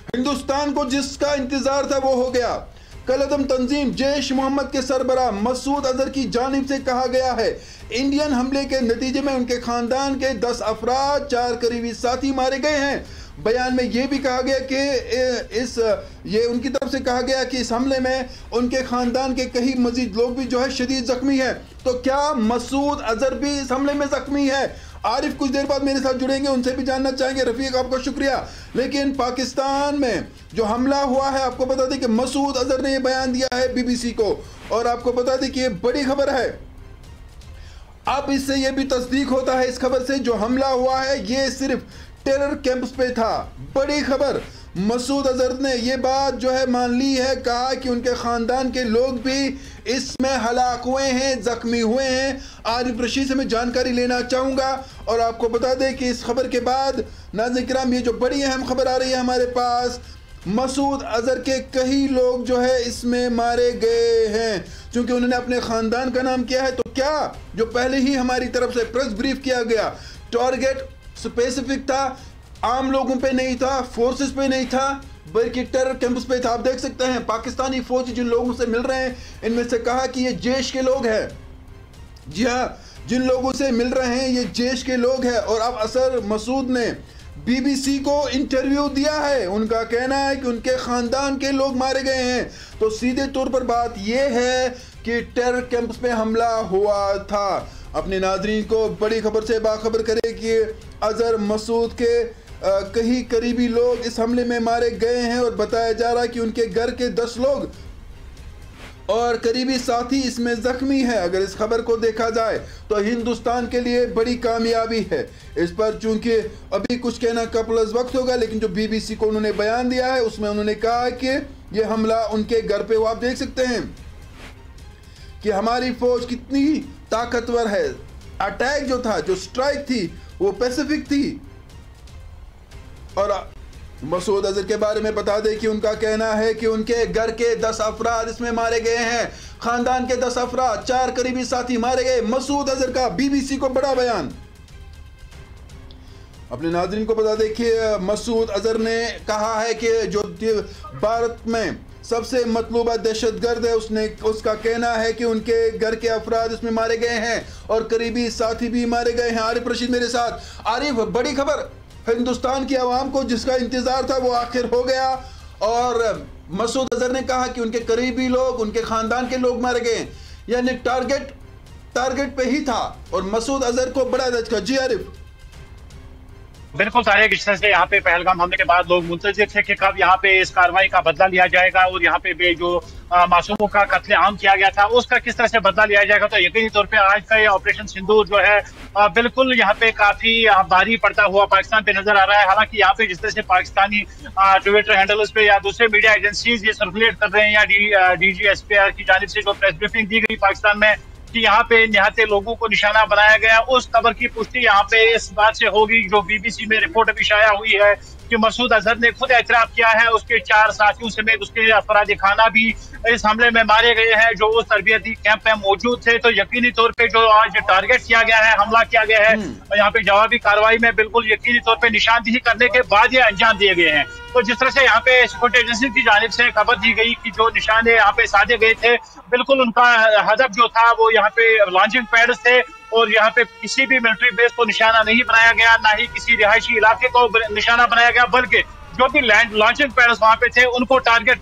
हिंदुस्तान को जिसका इंतजार था वो हो गया। कलअदम तंजीम जैश मोहम्मद के सरबराह मसूद अजहर की जानिब से कहा गया है, इंडियन हमले के नतीजे में उनके खानदान के 10 अफराद, 4 करीबी साथी मारे गए हैं। बयान में यह भी कहा गया कि ये उनकी तरफ से कहा गया कि इस हमले में उनके खानदान के कई मजीद लोग भी जो है शदीद जख्मी हैं। तो क्या मसूद अजहर भी इस हमले में जख्मी है? आरिफ कुछ देर बाद मेरे साथ जुड़ेंगे, उनसे भी जानना चाहेंगे। रफीक आपका शुक्रिया। लेकिन पाकिस्तान में जो हमला हुआ है, आपको बता दें कि मसूद अजहर ने यह बयान दिया है बीबीसी को, और आपको बता दें कि ये बड़ी खबर है। अब इससे यह भी तस्दीक होता है इस खबर से, जो हमला हुआ है ये सिर्फ टेरर कैंप्स पे था। बड़ी खबर, मसूद अजहर ने यह बात जो है मान ली है, कहा कि उनके ख़ानदान के लोग भी इसमें हलाक हुए हैं, ज़ख्मी हुए हैं। आरिफ रशीद से मैं जानकारी लेना चाहूँगा, और आपको बता दें कि इस खबर के बाद नाज़रीन किराम ये जो बड़ी अहम खबर आ रही है हमारे पास, मसूद अजहर के कई लोग जो है इसमें मारे गए हैं क्योंकि उन्होंने अपने ख़ानदान का नाम किया है। तो क्या जो पहले ही हमारी तरफ से प्रेस ब्रीफ किया गया, टारगेट स्पेसिफिक था, आम लोगों पे नहीं था, फोर्सेस पे नहीं था, बल्कि टेरर कैंप्स पे था। आप देख सकते हैं पाकिस्तानी फौज जिन लोगों से मिल रहे हैं, इनमें से कहा कि ये जैश के लोग हैं। जी हाँ, जिन लोगों से मिल रहे हैं ये जैश के लोग हैं। और अब असर मसूद ने बीबीसी को इंटरव्यू दिया है, उनका कहना है कि उनके ख़ानदान के लोग मारे गए हैं। तो सीधे तौर पर बात यह है कि टेरर कैंप्स पे हमला हुआ था। अपने नाजरीन को बड़ी खबर से बाखबर करे कि अजहर मसूद के कई करीबी लोग इस हमले में मारे गए हैं, और बताया जा रहा है कि उनके घर के 10 लोग और करीबी साथी इसमें जख्मी है। अगर इस खबर को देखा जाए तो हिंदुस्तान के लिए बड़ी कामयाबी है। इस पर चूंकि अभी कुछ कहना का प्लस वक्त होगा, लेकिन जो बीबीसी को उन्होंने बयान दिया है उसमें उन्होंने कहा कि यह हमला उनके घर पे, वो आप देख सकते हैं कि हमारी फौज कितनी ताकतवर है। अटैक जो था, जो स्ट्राइक थी, वो पैसिफिक थी। और मसूद अजहर के बारे में बता दें कि उनका कहना है कि उनके घर के 10 अफराद इसमें मारे गए हैं, खानदान के 10 अफराद, 4 करीबी साथी मारे गए। मसूद अजहर का बीबीसी को बड़ा बयान। अपने नाज़रीन को बता दें कि मसूद अजहर ने कहा है कि जो भारत में सबसे मतलूबा दहशतगर्द है, उसका कहना है कि उनके घर के अफराद इसमें मारे गए हैं और करीबी साथी भी मारे गए हैं। आरिफ रशीद मेरे साथ। आरिफ, बड़ी खबर, हिंदुस्तान की आवाम को जिसका इंतजार था वो आखिर हो गया, और मसूद अजहर ने कहा कि उनके करीबी लोग, उनके खानदान के लोग मारे गए, यानी टारगेट पे ही था, और मसूद अजहर को बड़ा धचका। जी आरिफ। बिल्कुल सारे जिस तरह से यहाँ पे पहलगाम हमले के बाद लोग मुंतजिर थे कि कब यहाँ पे इस कार्रवाई का बदला लिया जाएगा, और यहाँ पे जो मासूमों का कत्लेआम किया गया था उसका किस तरह से बदला लिया जाएगा। तो यकीनी तौर पे आज का ये ऑपरेशन सिंदूर जो है बिल्कुल यहाँ पे काफी भारी पड़ता हुआ पाकिस्तान पे नजर आ रहा है। हालांकि यहाँ पे जिस तरह से पाकिस्तानी ट्विटर हैंडल्स पे या दूसरे मीडिया एजेंसीज ये सर्कुलेट कर रहे हैं, या DGSPR की जानिब से जो प्रेस ब्रीफिंग दी गई पाकिस्तान में कि यहाँ पे निहत्थे लोगों को निशाना बनाया गया, उस खबर की पुष्टि यहाँ पे इस बात से होगी जो बीबीसी में रिपोर्ट अभी शाया हुई है कि मसूद अजहर ने खुद एतराफ किया है उसके 4 साथियों समेत उसके अफराद खाना भी इस हमले में मारे गए हैं जो उस तरबियती कैंप में मौजूद थे। तो यकीनी तौर पे जो आज टारगेट किया गया है, हमला किया गया है, यहाँ पे जवाबी कार्रवाई में बिल्कुल यकीनी तौर पे निशानदेही करने के बाद ये अंजाम दिए गए हैं। तो जिस तरह से यहाँ पे सिक्योरिटी एजेंसी की जानिब से खबर दी गई कि जो निशाने यहाँ पे साधे गए थे, बिल्कुल उनका हदफ जो था वो यहाँ पे लॉन्चिंग पैड्स थे, और यहाँ पे किसी भी मिलिट्री बेस को निशाना नहीं बनाया गया, ना ही किसी रिहायशी इलाके को निशाना बनाया गया, बल्कि जो भी लॉन्चिंग पैड्स वहाँ पे थे उनको टारगेट